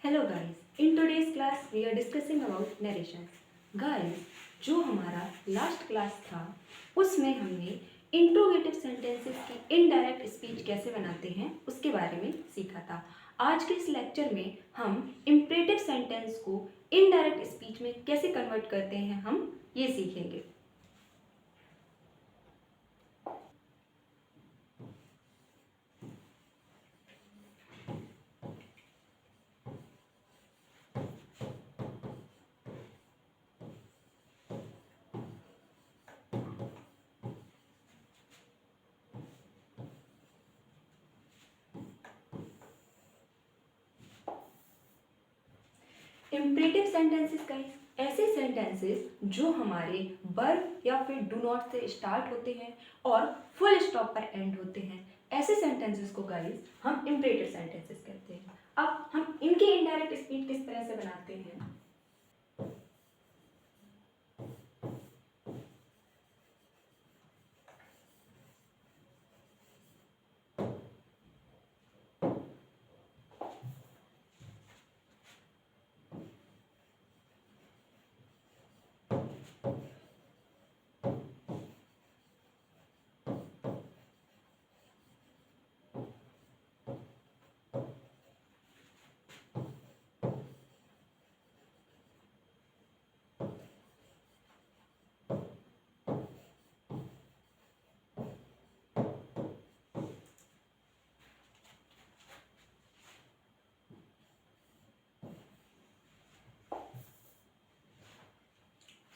Hello guys, in today's class we are discussing about narration. Guys, जो हमारा last class था उसमें हमने इंट्रोगेटिव सेंटेंसेस की इनडायरेक्ट स्पीच कैसे बनाते हैं उसके बारे में सीखा था। आज के इस लेक्चर में हम इम्परेटिव सेंटेंस को इनडायरेक्ट स्पीच में कैसे कन्वर्ट करते हैं हम ये सीखेंगे। इम्परेटिव सेंटेंसेस गाइस, ऐसे सेंटेंसेस जो हमारे वर्ब या फिर डू नॉट से स्टार्ट होते हैं और फुल स्टॉप पर एंड होते हैं, ऐसे सेंटेंसेस को गाइस हम इम्परेटिव सेंटेंसेस कहते हैं। अब हम इनकी इनडायरेक्ट स्पीच किस तरह से बनाते हैं।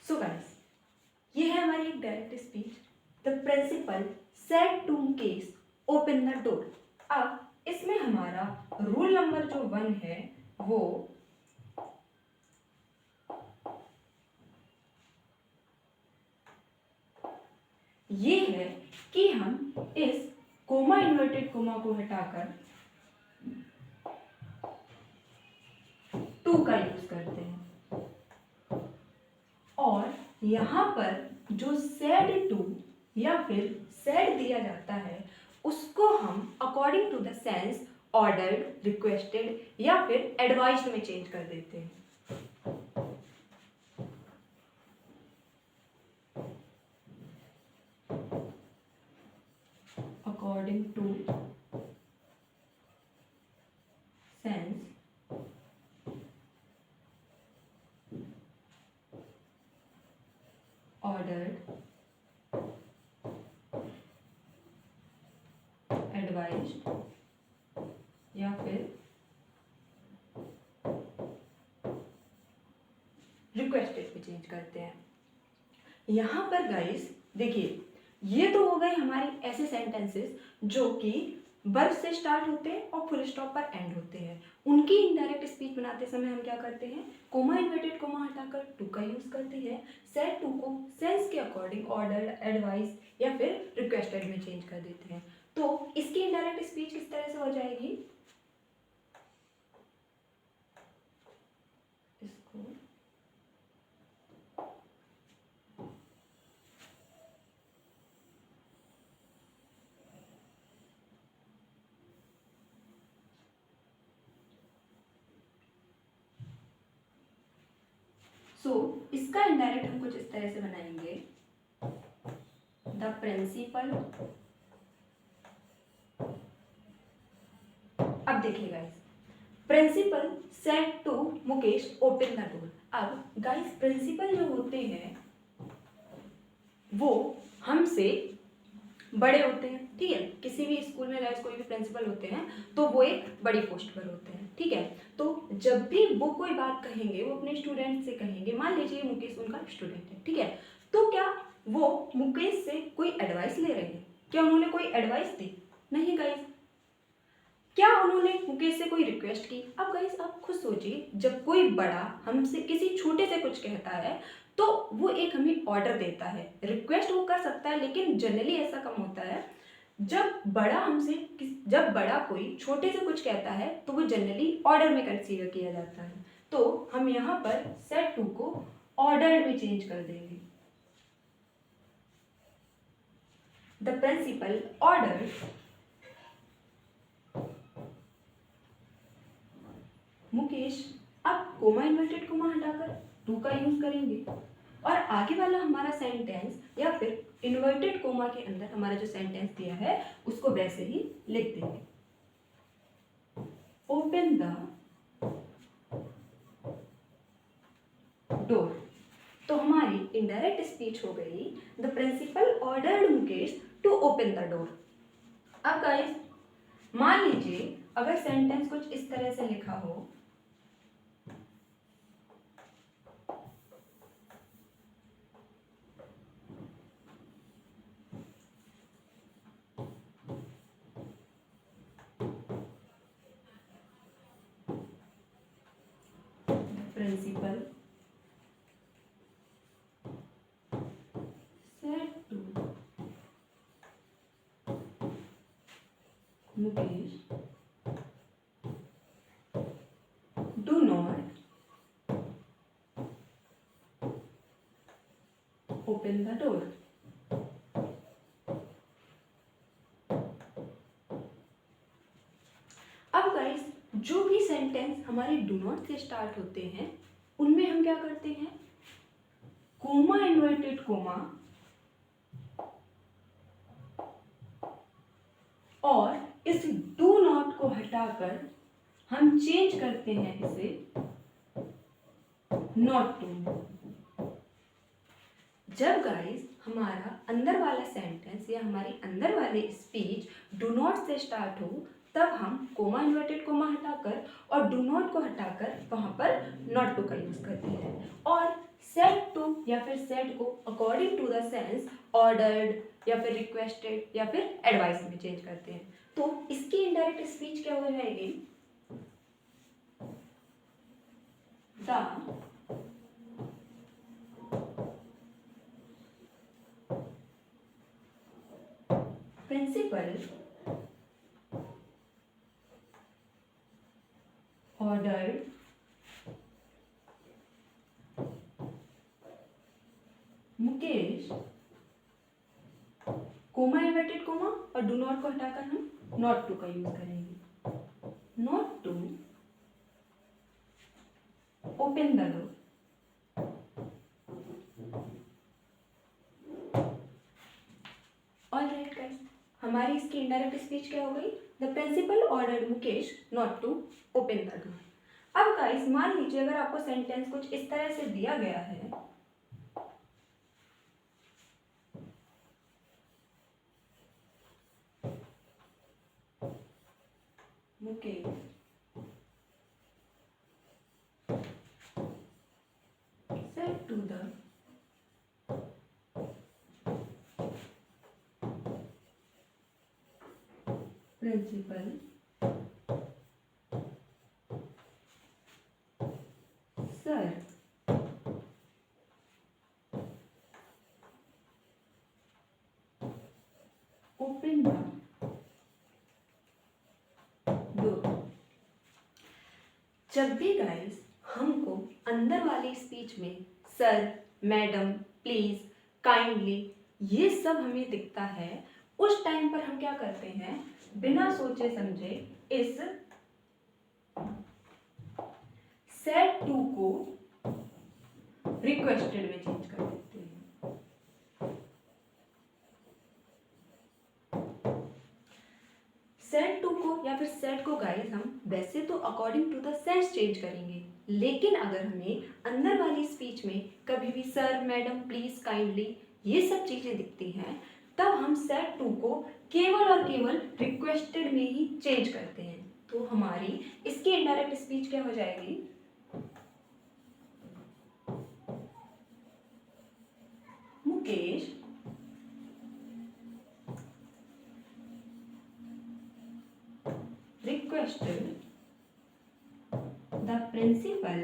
सो गाइस, ये है हमारी एक direct speech. The principal said to Mukesh open the door. अब इसमें हमारा रूल नंबर जो 1 है वो ये है कि हम इस कोमा इन्वर्टेड कोमा को हटाकर टू का यूज करते हैं और यहाँ पर जो सेड टू या फिर सेड दिया जाता है उसको हम according to the sense ordered, requested या फिर एडवाइज्ड में चेंज कर देते हैं। According to sense ordered, advised या फिर रिक्वेस्टेड पे चेंज करते हैं। यहाँ पर गाइस देखिए, ये तो हो गए हमारे ऐसे सेंटेंसेस जो कि वर्ब से स्टार्ट होते हैं और फुल स्टॉप पर एंड होते हैं। उनकी इनडायरेक्ट स्पीच बनाते समय हम क्या करते हैं, कोमा इन्वर्टेड कोमा हटाकर टू का यूज करते हैं। सेड टू को सेंस के अकॉर्डिंग ऑर्डर, एडवाइस या फिर रिक्वेस्टेड में चेंज कर देते हैं। तो इसकी इनडायरेक्ट स्पीच किस तरह से हो जाएगी, इसको इसका इनडायरेक्ट हम कुछ इस तरह से बनाएंगे। द प्रिंसिपल, अब देखिए guys, principal said to Mukesh open the door. अब गाइस, प्रिंसिपल जो होते हैं वो हमसे बड़े होते हैं, ठीक है। किसी भी स्कूल में गाइस कोई भी प्रिंसिपल होते हैं तो वो एक बड़ी पोस्ट पर होते हैं, ठीक है। तो जब भी वो कोई बात कहेंगे वो अपने स्टूडेंट से कहेंगे। मान लीजिए मुकेश उनका स्टूडेंट है, ठीक है। तो क्या वो मुकेश से कोई एडवाइस ले रहे हैं? क्या उन्होंने कोई एडवाइस दी? नहीं गाइस। क्या उन्होंने मुकेश से कोई रिक्वेस्ट की? अब गाइस आप खुद सोचिए, जब कोई बड़ा हमसे किसी छोटे से कुछ कहता है तो वो एक हमें ऑर्डर देता है। रिक्वेस्ट वो कर सकता है लेकिन जनरली ऐसा कम होता है। जब बड़ा कोई छोटे से कुछ कहता है तो वो जनरली ऑर्डर में कंसीडर किया जाता है। तो हम यहाँ पर सेड टू को ऑर्डर में चेंज कर देंगे। द प्रिंसिपल ऑर्डर मुकेश, अब कोमा इन्वर्टेड कोमा हटाकर टू का यूज करेंगे और आगे वाला हमारा सेंटेंस या फिर इन्वर्टेड कोमा के अंदर हमारा जो सेंटेंस दिया है उसको वैसे ही लिख देंगे। Open the door. तो हमारी इनडायरेक्ट स्पीच हो गई, the principal ordered Mukesh to open the door. अब गाइस मान लीजिए अगर सेंटेंस कुछ इस तरह से लिखा हो, principal said to Mukesh do not open the door। अब गाइस जो भी सेंटेंस हमारे डू नॉट से स्टार्ट होते हैं उनमें हम क्या करते हैं, कोमा इन्वर्टेड कोमा और इस डू नॉट को हटाकर हम चेंज करते हैं इसे नॉट टू। जब गाइस हमारा अंदर वाला सेंटेंस या हमारी अंदर वाली स्पीच डू नॉट से स्टार्ट हो तब हम कोमा इन्वर्टेड कोमा हटाकर और डू नॉट को हटाकर वहां पर नॉट टू का यूज करते हैं और सेड टू या फिर सेड को according to the sense ordered या फिर रिक्वेस्टेड या फिर एडवाइस में चेंज करते हैं। तो इसकी इनडायरेक्ट स्पीच क्या हो जाएगी, the principal ordered Mukesh, comma inverted comma और डू नॉट को हटाकर हम नॉट टू का यूज करेंगे, not to open the door. Alright guys, हमारी इसकी इनडायरेक्ट स्पीच क्या हो गई, the principal ordered Mukesh not to open the door. अब गाइस मान लीजिए अगर आपको सेंटेंस कुछ इस तरह से दिया गया है, Mukesh said to the principal, sir, open the door। जब भी गाइस हमको अंदर वाली स्पीच में सर, मैडम, प्लीज, काइंडली ये सब हमें दिखता है, उस टाइम पर हम क्या करते हैं, बिना सोचे समझे इस सेड टू को रिक्वेस्टेड में चेंज कर देते हैं। सेड टू को या फिर सेड को गाइस हम वैसे तो according to the sense change करेंगे, लेकिन अगर हमें अंदर वाली स्पीच में कभी भी सर, मैडम, प्लीज, काइंडली ये सब चीजें दिखती हैं तब हम सेड टू को केवल और केवल रिक्वेस्टेड में ही चेंज करते हैं। तो हमारी इसकी इनडायरेक्ट स्पीच क्या हो जाएगी, Mukesh requested the principal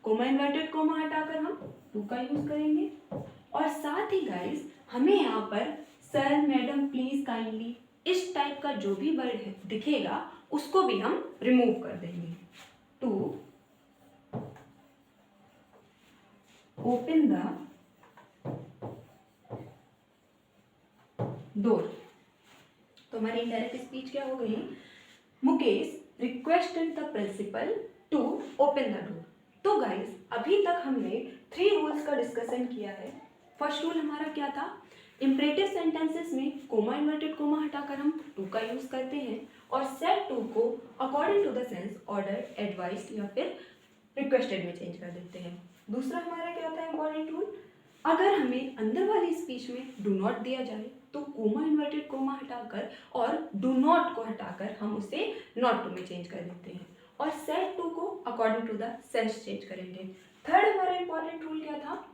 coma inverted comma हटाकर हम टू का यूज करेंगे और साथ ही गाइस हमें यहाँ पर सर, मैडम, प्लीज, काइंडली इस टाइप का जो भी वर्ड दिखेगा उसको भी हम रिमूव कर देंगे। To open the door. तो हमारी इनडायरेक्ट स्पीच क्या हो गई, Mukesh requested the principal to open the door. तो गाइस अभी तक हमने 3 रूल्स का डिस्कशन किया है। फर्स्ट रूल हमारा क्या था, इंपरेटिव सेंटेंसेस में कोमा इन्वर्टेड कोमा हटाकर हम टू का यूज करते हैं और सेट टू को according to the sense order, advice या फिर रिक्वेस्टेड में चेंज कर देते हैं। दूसरा हमारा क्या होता है इंपॉर्टेंट रूल, अगर हमें अंदर वाली स्पीच में डू नॉट दिया जाए तो कोमा इन्वर्टेड कोमा हटाकर और डू नॉट को हटाकर हम उसे नॉट टू में चेंज कर देते हैं और सेट टू को according to the sense change करेंगे। थर्ड हमारा इंपॉर्टेंट रूल क्या था,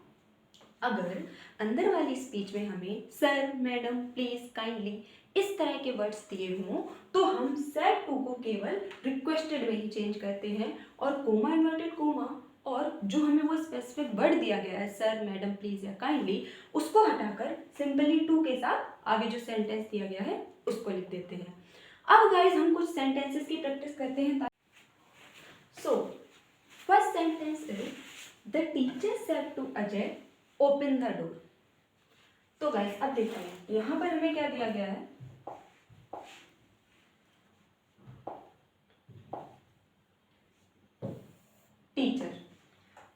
अगर अंदर वाली स्पीच में हमें सर, मैडम, प्लीज, काइंडली इस तरह के वर्ड्स दिए हों तो हम सेट टू को केवल रिक्वेस्टेड में ही चेंज करते हैं और कोमा इन्वर्टेड कोमा और जो हमें वो स्पेसिफिक वर्ड दिया गया है सर, मैडम, प्लीज या काइंडली उसको हटाकर सिंपली टू के साथ आगे जो सेंटेंस दिया गया है उसको लिख देते हैं। अब गाइस हम कुछ सेंटेंसेस की प्रैक्टिस करते हैं। So first sentence is the teacher said to Ajay open the door. तो गाइस अब देखते हैं यहां पर हमें क्या दिया गया है, टीचर।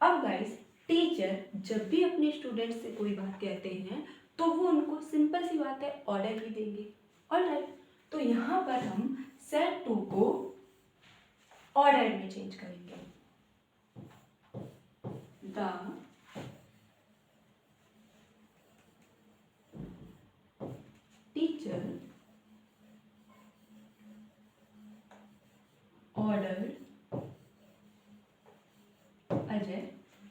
अब गाइस टीचर जब भी अपने स्टूडेंट से कोई बात कहते हैं तो वो उनको सिंपल सी बात है ऑर्डर ही देंगे। ऑलराइट, तो यहां पर हम सेड टू को ऑर्डर में चेंज करेंगे। The teacher order Ajay,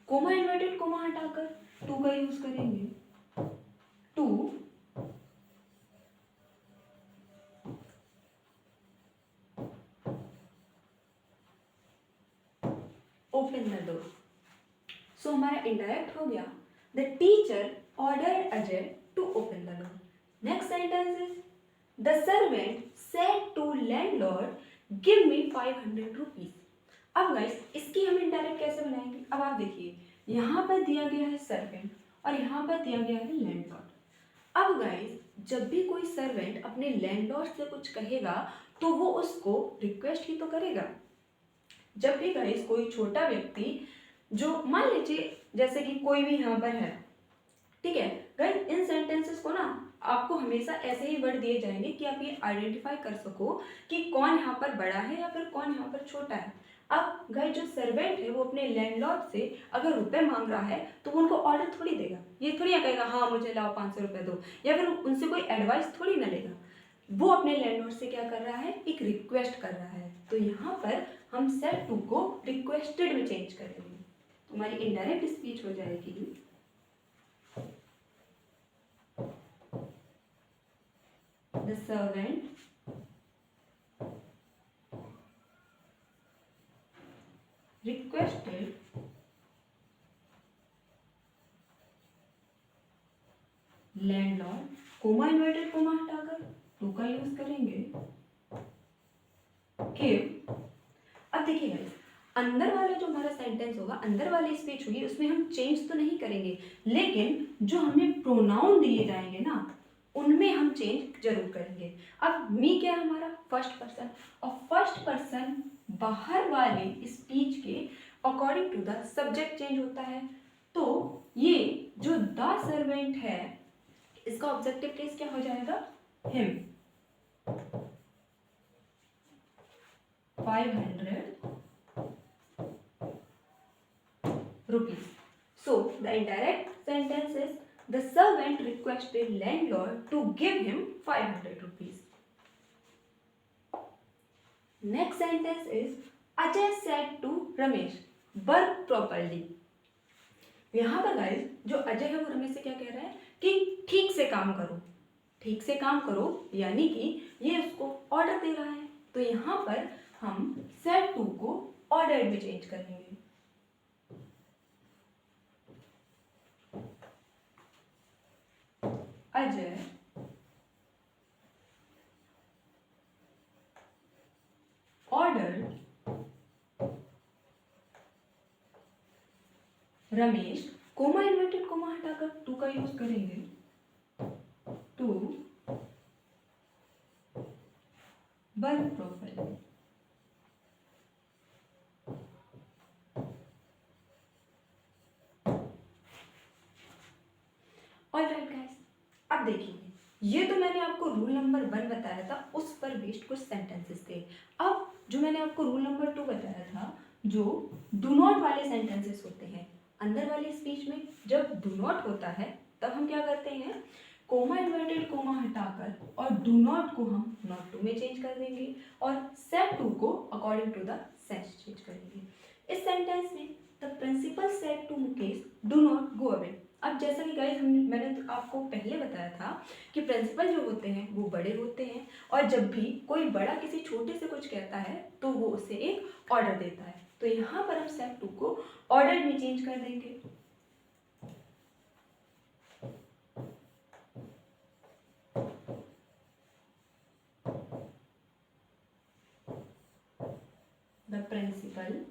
comma inverted comma हटाकर टू का यूज करेंगे, to open the door. So हमारा इनडायरेक्ट हो गया the teacher order Ajay to open the door. Next sentence is the servant said to landlord give me 500 rupees. अब guys इसकी हम indirect कैसे बनाएंगे, अब आप देखिए यहाँ पर दिया गया है सर्वेंट और यहाँ पर दिया गया है लैंडलॉर्ड। अब गाइस जब भी कोई सर्वेंट अपने लैंडलॉर्ड से कुछ कहेगा तो वो उसको रिक्वेस्ट ही तो करेगा। जब भी गाइस कोई छोटा व्यक्ति जो मान लीजिए जैसे कि कोई भी यहाँ पर है, ठीक है गाइस, इन सेंटेंसेस को ना आपको हमेशा ऐसे ही वर्ड दिए जाएंगे कि आप ये आइडेंटिफाई कर सको कि कौन यहाँ पर बड़ा है या फिर कौन यहाँ पर छोटा है। अब गाइस जो सर्वेंट है वो अपने लैंडलॉर्ड से अगर रुपए मांग रहा है तो वो उनको ऑर्डर थोड़ी देगा, ये थोड़ी ना कहेगा हाँ मुझे लाओ 500 रुपये दो, या फिर उनसे कोई एडवाइस थोड़ी ना लेगा। वो अपने लैंडलॉर्ड से क्या कर रहा है, एक रिक्वेस्ट कर रहा है। तो यहाँ पर हम सेड टू को रिक्वेस्टेड में चेंज करेंगे, हमारी इनडायरेक्ट स्पीच हो जाएगी the servant requested landlord, coma inverted comma हटाकर टू का यूज करेंगे, गिव। अब देखिए गाइस अंदर वाला जो हमारा सेंटेंस होगा, अंदर वाली स्पीच होगी, उसमें हम चेंज तो नहीं करेंगे, लेकिन जो हमें प्रोनाउन दिए जाएंगे ना उनमें हम चेंज जरूर करेंगे। अब मी क्या है हमारा फर्स्ट पर्सन, और फर्स्ट पर्सन बाहर वाली स्पीच के according to the subject change होता है। तो ये जो द सर्वेंट है इसका ऑब्जेक्टिव केस क्या हो जाएगा, him, 500 rupees. So the indirect sentence is the servant requested landlord to give him 500 rupees. Next sentence is Ajay said to Ramesh work properly. यहाँ पर गाइस जो अजय है वो रमेश से क्या कह रहा है कि ठीक से काम करो, ठीक से काम करो, यानी कि ये उसको ऑर्डर दे रहा है। तो यहाँ पर हम सेड टू को ऑर्डर में चेंज करेंगे, Ajay order Ramesh, comma inverted comma हटाकर टू का यूज करेंगे, to work profile. Alright guys, अब देखिए, ये तो मैंने आपको रूल नंबर 1 बताया था, उस पर बेस्ड कुछ सेंटेंसेस थे। अब जो मैंने आपको रूल नंबर 2 बताया था, जो डू नॉट वाले सेंटेंसेस होते हैं, अंदर वाली स्पीच में जब डू नॉट होता है तब हम क्या करते हैं, कोमा इन्वर्टेड कोमा हटाकर और डू नॉट को हम नॉट टू में चेंज कर देंगे और सेड टू को according to the sense change करेंगे। इस सेंटेंस में the principal said to Mukesh do not go away. अब जैसा कि गाइस मैंने तो आपको पहले बताया था कि प्रिंसिपल जो होते हैं वो बड़े होते हैं और जब भी कोई बड़ा किसी छोटे से कुछ कहता है तो वो उसे एक ऑर्डर देता है। तो यहाँ पर हम सेड टू को ऑर्डर में चेंज कर देंगे। द प्रिंसिपल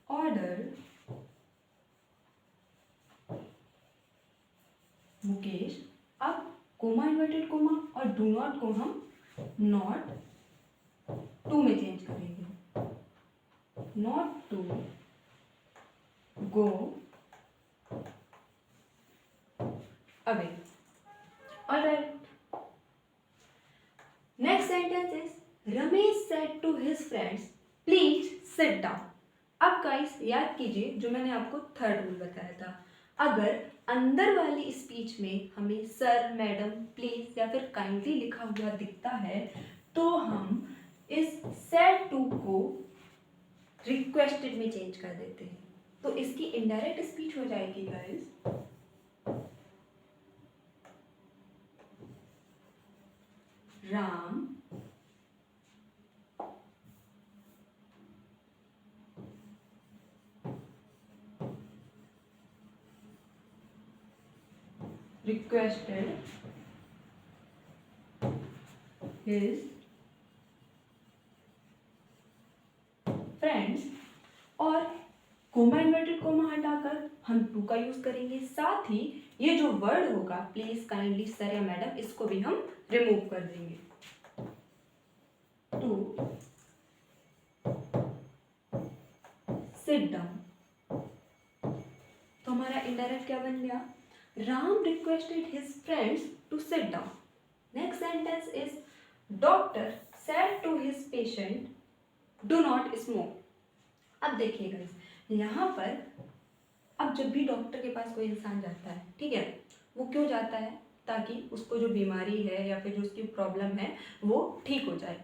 ऑर्डर मुकेश, अब कोमा इन्वर्टेड कोमा और डू नॉट को हम नॉट टू में चेंज करेंगे, not to go away. Alright, next sentence is Ramesh said to his friends please sit down. अब गाइस याद कीजिए जो मैंने आपको थर्ड रूल बताया था, अगर अंदर वाली स्पीच में हमें सर, मैडम, प्लीज या फिर काइंडली लिखा हुआ दिखता है तो हम इस सेड टू को रिक्वेस्टेड में चेंज कर देते हैं। तो इसकी इनडायरेक्ट स्पीच हो जाएगी guys, Ram requested his friends और कोमा इन्वर्टेड कोमा हटाकर हम टू का यूज करेंगे, साथ ही ये जो वर्ड होगा प्लीज, काइंडली, सर या मैडम, इसको भी हम रिमूव कर देंगे। टू सिट डाउन, तो हमारा इनडायरेक्ट क्या बन गया, Ram requested his friends to sit down. Next sentence is doctor said to his patient do not smoke. अब देखिएगा यहाँ पर, अब जब भी डॉक्टर के पास कोई इंसान जाता है, ठीक है, वो क्यों जाता है, ताकि उसको जो बीमारी है या फिर जो उसकी प्रॉब्लम है वो ठीक हो जाए।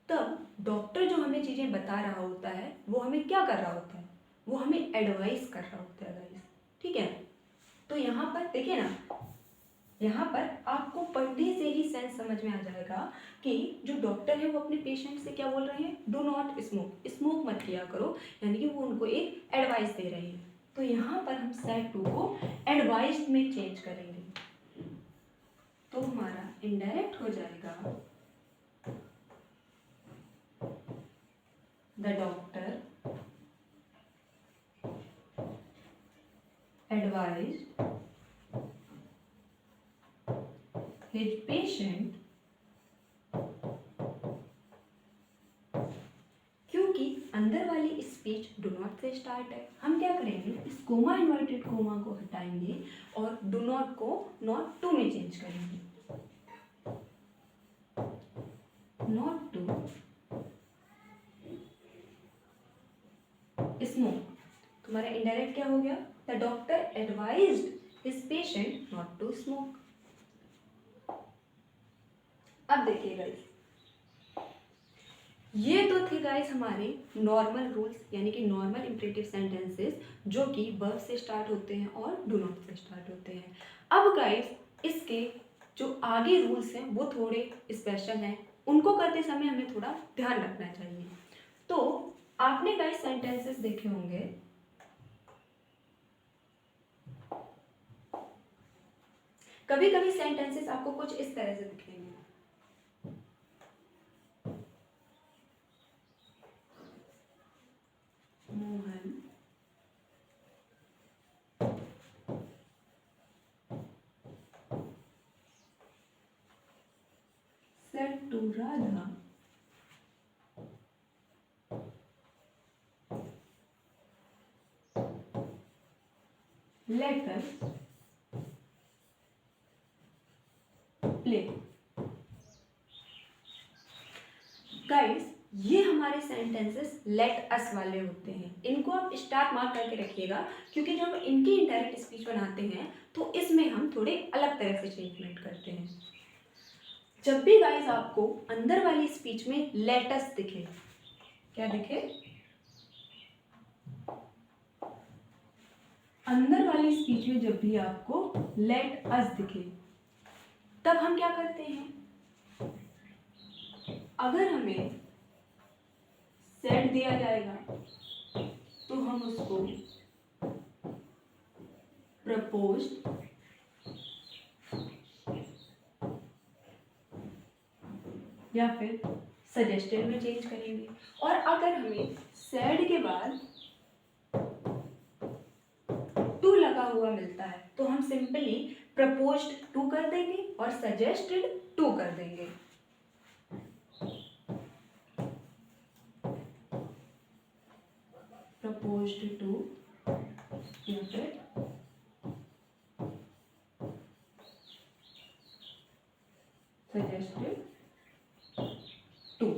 तब डॉक्टर जो हमें चीज़ें बता रहा होता है वो हमें क्या कर रहा होता है, वो हमें एडवाइस कर रहा होता है गाइस, ठीक है। तो यहाँ पर देखिए ना, यहाँ पर आपको पढ़ने से ही सेंस समझ में आ जाएगा कि जो डॉक्टर है वो अपने पेशेंट से क्या बोल रहे हैं, डू नॉट स्मोक, स्मोक मत किया करो, यानी कि वो उनको एक एडवाइस दे रहे हैं। तो यहाँ पर हम सेड टू को एडवाइस में चेंज करेंगे, तो हमारा इनडायरेक्ट हो जाएगा the doctor advised his patient, क्योंकि अंदर वाली स्पीच डू नॉट से स्टार्ट है, हम क्या करेंगे, इस कोमा इन्वर्टेड कोमा को हटाएंगे और डू नॉट को नॉट टू में चेंज करेंगे, नॉट टू स्मोक। तुम्हारा इनडायरेक्ट क्या हो गया, the doctor advised his patient not to smoke. अब देखिए गाइस, ये तो थे गाइस हमारे नॉर्मल रूल्स, यानी कि नॉर्मल इंपरेटिव सेंटेंसेस जो कि वर्ब से स्टार्ट होते हैं और डू नॉट से स्टार्ट होते हैं। अब गाइस इसके जो आगे रूल्स हैं वो थोड़े स्पेशल हैं, उनको करते समय हमें थोड़ा ध्यान रखना चाहिए। तो आपने गाइस सेंटेंसेस देखे होंगे, कभी कभी सेंटेंसेस आपको कुछ इस तरह से दिखेंगे, Mohan to Radha let us play। Guys ये हमारे सेंटेंसेस लेट अस वाले होते हैं, इनको आप स्टार मार्क करके रखिएगा, क्योंकि जब इनकी इनडायरेक्ट स्पीच बनाते हैं तो इसमें हम थोड़े अलग तरह से चेंजमेंट करते हैं। जब भी गाइस आपको अंदर वाली स्पीच में लेट अस दिखे, क्या दिखे, अंदर वाली स्पीच में जब भी आपको लेट अस दिखे, तब हम क्या करते हैं, अगर हमें सेड दिया जाएगा तो हम उसको प्रपोज्ड या फिर सजेस्टेड में चेंज करेंगे। और अगर हमें सेड के बाद टू लगा हुआ मिलता है तो हम सिंपली प्रपोज्ड टू कर देंगे और सजेस्टेड टू कर देंगे। प्रपोज्ड टू या फिर सजेस्टेड टू।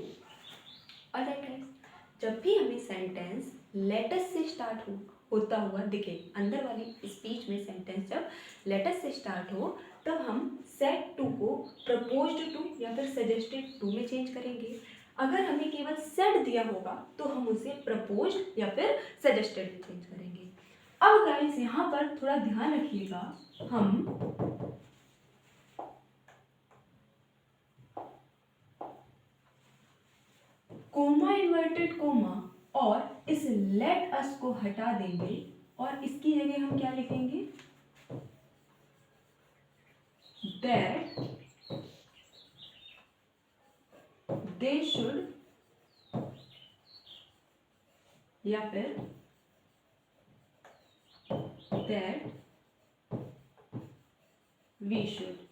जब भी हमें सेंटेंस लेटस से स्टार्ट होता हुआ दिखे, अंदर वाली स्पीच में सेंटेंस जब लेटस से स्टार्ट हो, तब हम सेड टू को प्रपोज्ड टू या फिर सजेस्टेड टू में चेंज करेंगे। अगर हमें केवल सेड दिया होगा तो हम उसे प्रपोज्ड या फिर सजेस्टेड में चेंज करेंगे। अब गाइस यहाँ पर थोड़ा ध्यान रखिएगा, हम कोमा इन्वर्टेड कोमा और इस लेट अस को हटा देंगे और इसकी जगह हम क्या लिखेंगे, दैट दे शुड या फिर दैट वी शुड।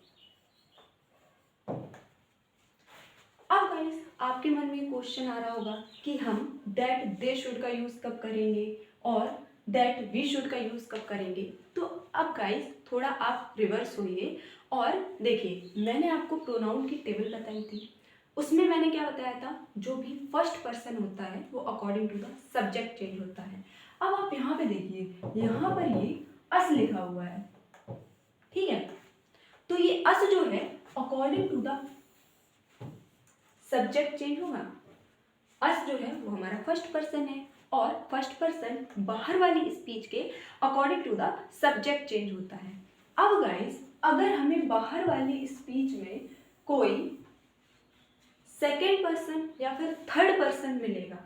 अब गाइस आपके मन में क्वेश्चन आ रहा होगा कि हम दैट दे शुड का यूज कब करेंगे और दैट वी शुड का यूज कब करेंगे। तो अब गाइस थोड़ा आप रिवर्स होइए और देखिए, मैंने आपको प्रोनाउन की टेबल बताई थी, उसमें मैंने क्या बताया था, जो भी फर्स्ट पर्सन होता है वो according to the subject change होता है। अब आप यहाँ पे देखिए, यहाँ पर ये अस लिखा हुआ है, ठीक है, तो ये अस जो है according to the subject change होगा। अस जो है वो हमारा फर्स्ट पर्सन है और फर्स्ट पर्सन बाहर वाली स्पीच के according to the subject change होता है। अब गाइस अगर हमें बाहर वाली स्पीच में कोई सेकेंड पर्सन या फिर थर्ड पर्सन मिलेगा,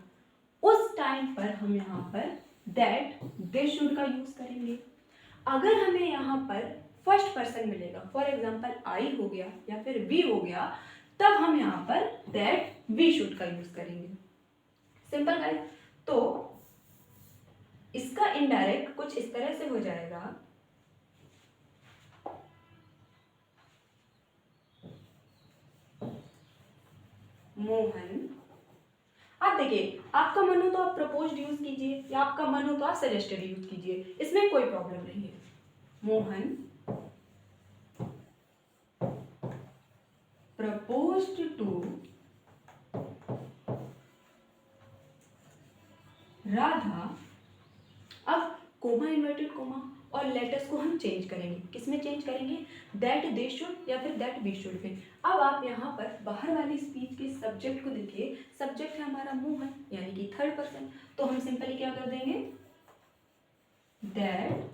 उस टाइम पर हम यहाँ पर दैट दे शुड का यूज करेंगे। अगर हमें यहाँ पर फर्स्ट पर्सन मिलेगा, फॉर एग्जाम्पल आई हो गया या फिर वी हो गया, तब हम यहाँ पर दैट वी शुड का यूज करेंगे। सिंपल गाइस, तो इसका इनडायरेक्ट कुछ इस तरह से हो जाएगा, मोहन। आप देखिए, आपका मन हो तो आप प्रपोज्ड यूज कीजिए या आपका मन हो तो आप सजेस्टेड यूज कीजिए, इसमें कोई प्रॉब्लम नहीं है। Mohan proposed to Radha. अब कोमा इन्वर्टेड कोमा और लेटर्स को हम चेंज करेंगे, किसमें चेंज करेंगे, दैट दे शुड या फिर दैट वी शुड में। अब आप यहाँ पर बाहर वाली स्पीच के सब्जेक्ट को देखिए, सब्जेक्ट है हमारा मोहन यानी कि थर्ड पर्सन, तो हम सिंपली क्या कर देंगे, that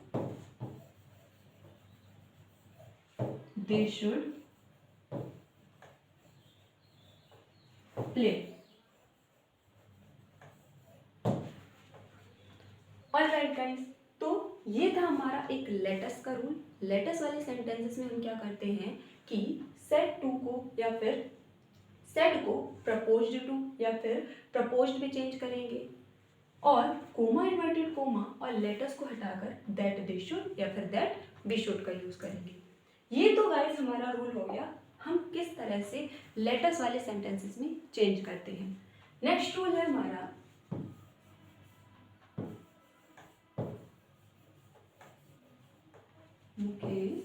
they should play. Alright guys, तो ये था हमारा एक लेटस का रूल। लेटस वाले सेंटेंसेस में हम क्या करते हैं कि सेड टू को या फिर सेड को प्रपोज्ड टू या फिर प्रपोज्ड में चेंज करेंगे और कोमा इन्वर्टेड कोमा और लेटस को हटाकर दैट दे शुड या फिर दैट वी शुड का यूज करेंगे। ये तो गाइस हमारा रूल हो गया। हम किस तरह से लेटर्स वाले सेंटेंसेस में चेंज करते हैं। नेक्स्ट रूल है हमारा मुकेश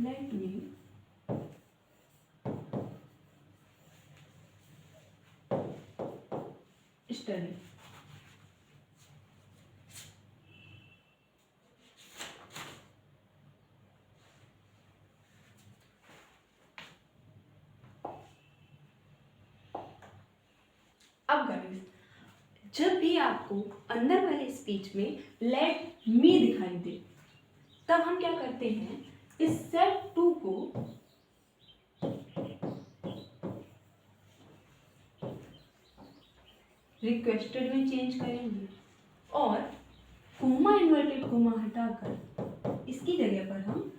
let me study। अब गाइस, जब भी आपको अंदर वाले स्पीच में लेट मी दिखाई दे, तब हम क्या करते हैं, इस सेट टू को रिक्वेस्टेड में चेंज करेंगे और कोमा इन्वर्टेड कोमा हटाकर इसकी जगह पर हम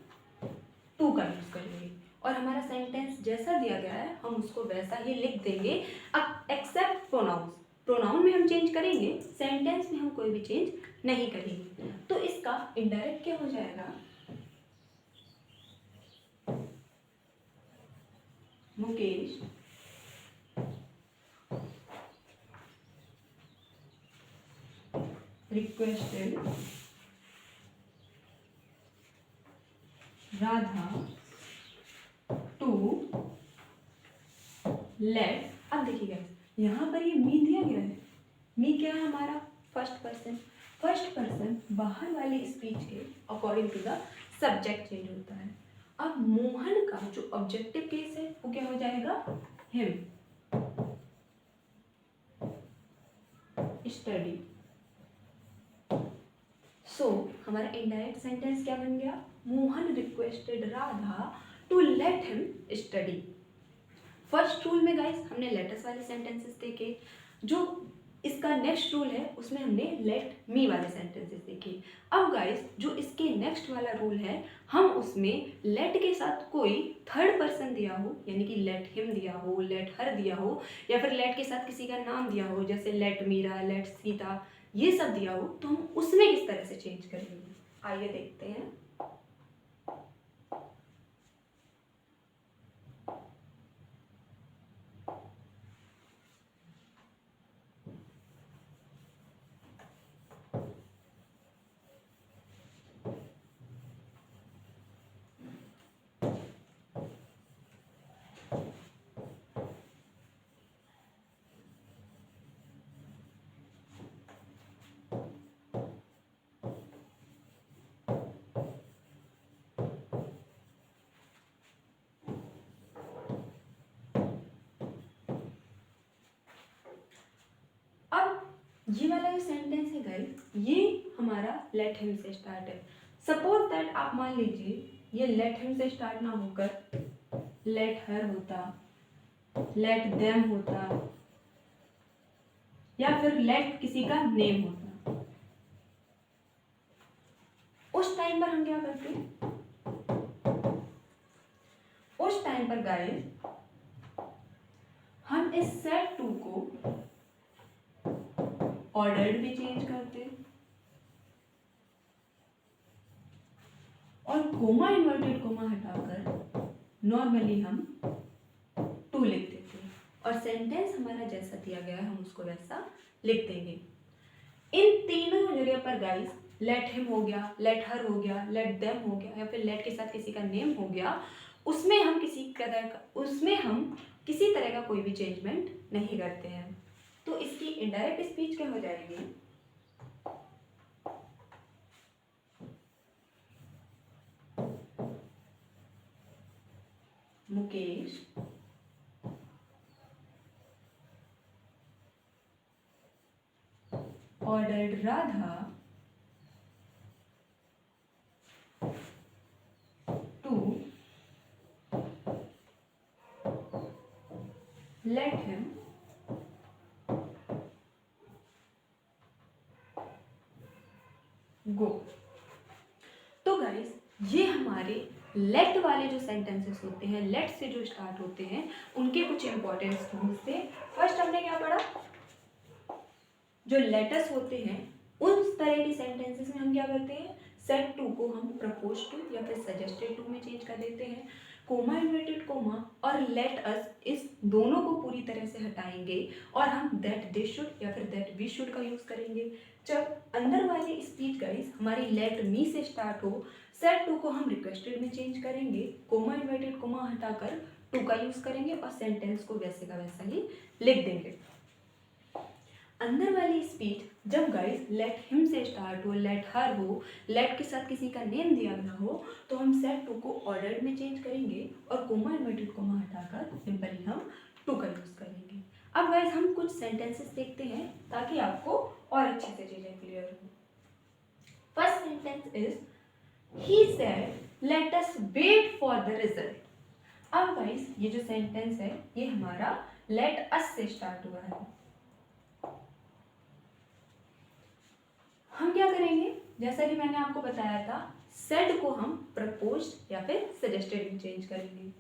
टू का यूज करेंगे और हमारा सेंटेंस जैसा दिया गया है हम उसको वैसा ही लिख देंगे। अब एक्सेप्ट प्रोनाउंस, प्रोनाउन में हम चेंज करेंगे, सेंटेंस में हम कोई भी चेंज नहीं करेंगे। तो इसका इनडायरेक्ट क्या हो जाएगा, Mukesh requested Radha to let. अब देखिएगा यहाँ पर ये मी दिया गया है, मी क्या है हमारा फर्स्ट पर्सन, फर्स्ट पर्सन बाहर वाली स्पीच के according to the subject change होता है। अब मोहन का जो ऑब्जेक्टिव केस है वो क्या हो जाएगा, हिम स्टडी। सो हमारा इनडायरेक्ट सेंटेंस क्या बन गया, Mohan requested Radha to let him study. First rule में गाइस हमने लेटर्स वाले सेंटेंसेस देखे, जो इसका नेक्स्ट रूल है उसमें हमने लेट मी वाले सेंटेंसेस देखे। अब गाइस जो इसके नेक्स्ट वाला रूल है, हम उसमें लेट के साथ कोई थर्ड पर्सन दिया हो, यानी कि लेट हिम दिया हो, लेट हर दिया हो, या फिर लेट के साथ किसी का नाम दिया हो, जैसे लेट मीरा, लेट सीता, ये सब दिया हो, तो हम उसमें किस तरह से चेंज करेंगे, आइए देखते हैं। ये वाला जो सेंटेंस है गाइस, ये हमारा लेट हिम से स्टार्ट है। सपोज दैट आप मान लीजिए ये लेट हिम से स्टार्ट ना होकर लेट हर होता, लेट देम होता, या फिर लेट किसी का नेम होता। उस टाइम पर हम क्या करते, उस टाइम पर गाइस हम इस सेट टू को ऑर्डर्ड में चेंज करते और कोमा इन्वर्टेड कोमा हटाकर नॉर्मली हम टू लिख देते हैं और सेंटेंस हमारा जैसा दिया गया है हम उसको वैसा लिख देंगे। इन तीनों जगह पर गाइस लेट हिम हो गया, लेट हर हो गया, लेट देम हो गया, या फिर लेट के साथ किसी का नेम हो गया, उसमें हम किसी तरह का कोई भी चेंजमेंट नहीं करते हैं। तो इसकी इनडायरेक्ट स्पीच क्या हो जाएगी, Mukesh ordered Radha to let him go। तो गाइस ये हमारे लेट वाले जो सेंटेंसेस होते हैं लेट से जो स्टार्ट होते हैं उनके कुछ इंपॉर्टेंस से फर्स्ट हमने क्या पढ़ा, जो लेटर्स होते हैं उस तरह की सेंटेंसेस में हम क्या करते हैं, सेड टू को हम प्रपोज टू या फिर सजेस्टेड टू में चेंज कर देते हैं। कोमा इन्वर्टेड कोमा और लेट अस इस दोनों को पूरी तरह से हटाएंगे और हम दैट दे शुड या फिर दैट वी शुड का यूज करेंगे। जब अंदर वाली स्पीच गाइस हमारी लेट मी से स्टार्ट हो, सेड टू को हम रिक्वेस्टेड में चेंज करेंगे, कोमा इन्वर्टेड कोमा हटाकर टू का यूज करेंगे और सेंटेंस को वैसे का वैसा ही लिख देंगे। अंदर वाली स्पीच जब गाइस लेट हिम से स्टार्ट हो, लेट हर हो, लेट के साथ किसी का नेम दिया गया हो, तो हम सेड टू को ऑर्डर्ड में चेंज करेंगे और कोमा इन्वर्टेड कोमा हटाकर सिंपली हम टू का यूज करेंगे। अब गाइस हम कुछ सेंटेंसेस देखते हैं ताकि आपको और अच्छे से चीजें क्लियर हो। First sentence is he said let us wait for the result. अब गाइस ये जो सेंटेंस है ये हमारा लेट अस से स्टार्ट हुआ है। हम क्या करेंगे, जैसा कि मैंने आपको बताया था, सेड को हम प्रपोज्ड या फिर सजेस्टेड में चेंज करेंगे।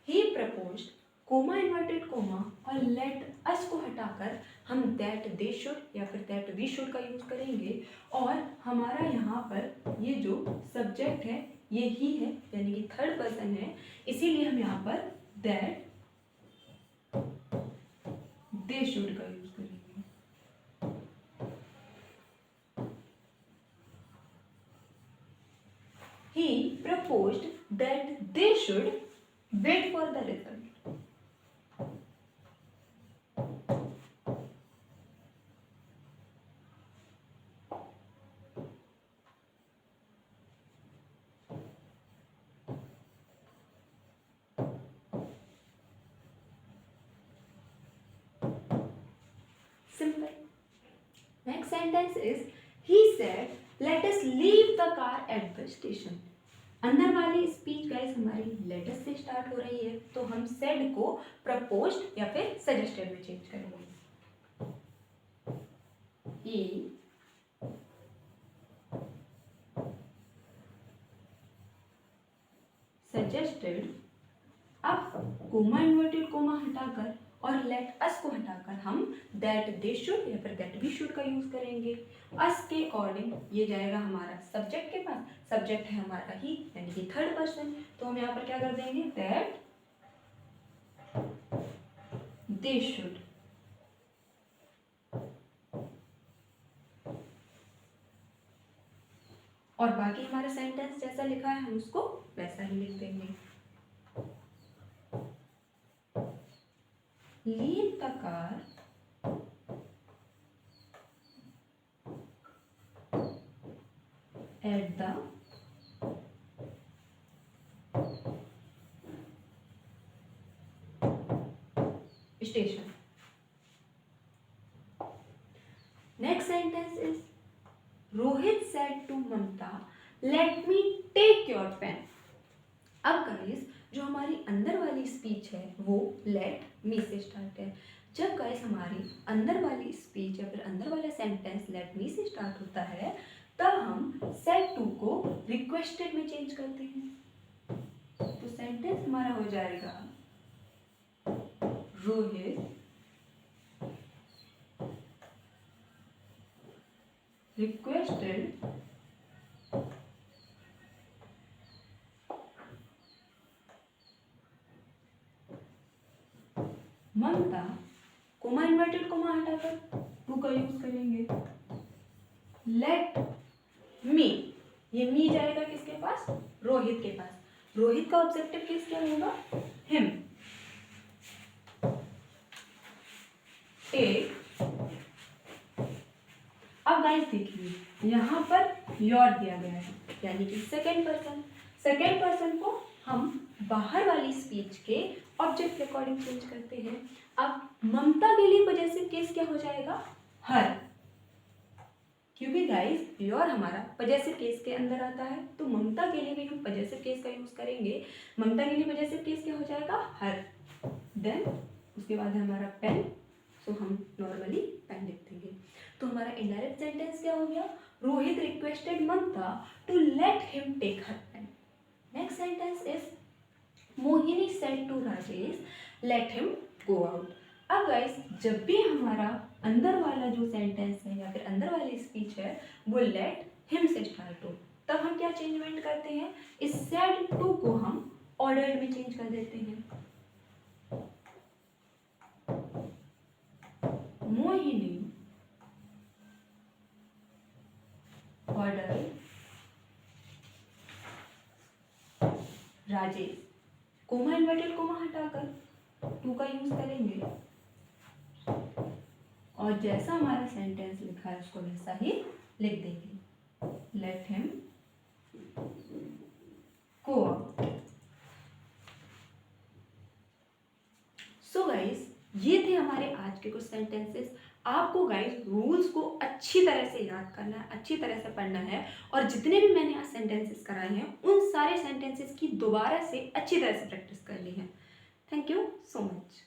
He proposed, coma inverted comma और लेट अस को हटाकर हम दैट दे शुड या फिर दैट वी शुड का यूज करेंगे और हमारा यहाँ पर ये जो सब्जेक्ट है ये ही है यानी कि थर्ड पर्सन है, इसीलिए हम यहाँ पर दैट दे शुड का यूज करेंगे। He proposed that they should wait for the result. Simple. Next sentence is he said let us leave the car at the station. अंदर वाली स्पीच गाइस हमारी लेटर से स्टार्ट हो रही है तो हम सेड को प्रपोज्ड या फिर सजेस्टेड में चेंज करेंगे। ही सजेस्टेड, अब कोमा इन्वर्टेड कोमा हटाकर और लेट अस को हटाकर हम दैट दे शुड या फिर दैट वी शुड का यूज करेंगे। अस के अकॉर्डिंग ये जाएगा हमारा सब्जेक्ट के पास, सब्जेक्ट है हमारा ही यानी कि थर्ड पर्सन, तो हम यहाँ पर क्या कर देंगे दैट दे शुड। और बाकी हमारा सेंटेंस जैसा लिखा है हम उसको वैसा ही लिख देंगे। Leave the car at the station. Next sentence is Rohit said to Mamta, "Let me take your pen." अब गाइस जो हमारी अंदर वाली स्पीच है वो लेट मी से स्टार्ट है। जब गाइस हमारी अंदर वाली स्पीच या फिर अंदर वाला सेंटेंस लेट मी से स्टार्ट होता है तब हम सेड टू को रिक्वेस्टेड में चेंज करते हैं। तो सेंटेंस हमारा हो जाएगा रोहित रिक्वेस्टेड ममता, कोमा इन्वर्टेड कोमा हटाकर टू का यूज करेंगे। लेट मी, ये मी जाएगा किसके पास, रोहित के पास। रोहित का ऑब्जेक्टिव किस क्या होगा, हिम। टेक, अब गाइस देखिए यहाँ पर योर दिया गया है यानी कि सेकेंड पर्सन को हम बाहर वाली स्पीच के ऑब्जेक्ट के अकॉर्डिंग चेंज करते हैं। अब ममता के लिए पजेसिव केस क्या हो जाएगा? हर, क्योंकि गाइस योर हमारा पजेसिव केस के अंदर आता है, तो ममता के लिए भी हम पजेसिव केस का यूज करेंगे। ममता के लिए पजेसिव केस क्या हो जाएगा? हर। देन उसके बाद है हमारा पेन, सो हम नॉर्मली पेन लिख देंगे। तो हमारा इनडायरेक्ट सेंटेंस क्या हो गया? Rohit requested Mamta to let him take her pen. Next sentence is Mohini said to Rajesh let him go out. अब गाइस जब भी हमारा अंदर वाला जो सेंटेंस है या फिर अंदर वाली स्पीच है वो लेट हिम से स्टार्ट हो, तब हम क्या चेंजमेंट करते हैं? इस सेड टू को हम ऑर्डर्ड में चेंज कर देते हैं। Mohini order Rajesh, coma inverted comma हटाकर टू का यूज करेंगे और जैसा हमारा सेंटेंस लिखा है उसको वैसा ही लिख देंगे। Late him go out. So guys ये थे हमारे आज के कुछ सेंटेंसेस। आपको गाइस रूल्स को अच्छी तरह से याद करना है, अच्छी तरह से पढ़ना है और जितने भी मैंने आज सेंटेंसेस कराए हैं उन सारे सेंटेंसेस की दोबारा से अच्छी तरह से प्रैक्टिस करनी है। Thank you so much.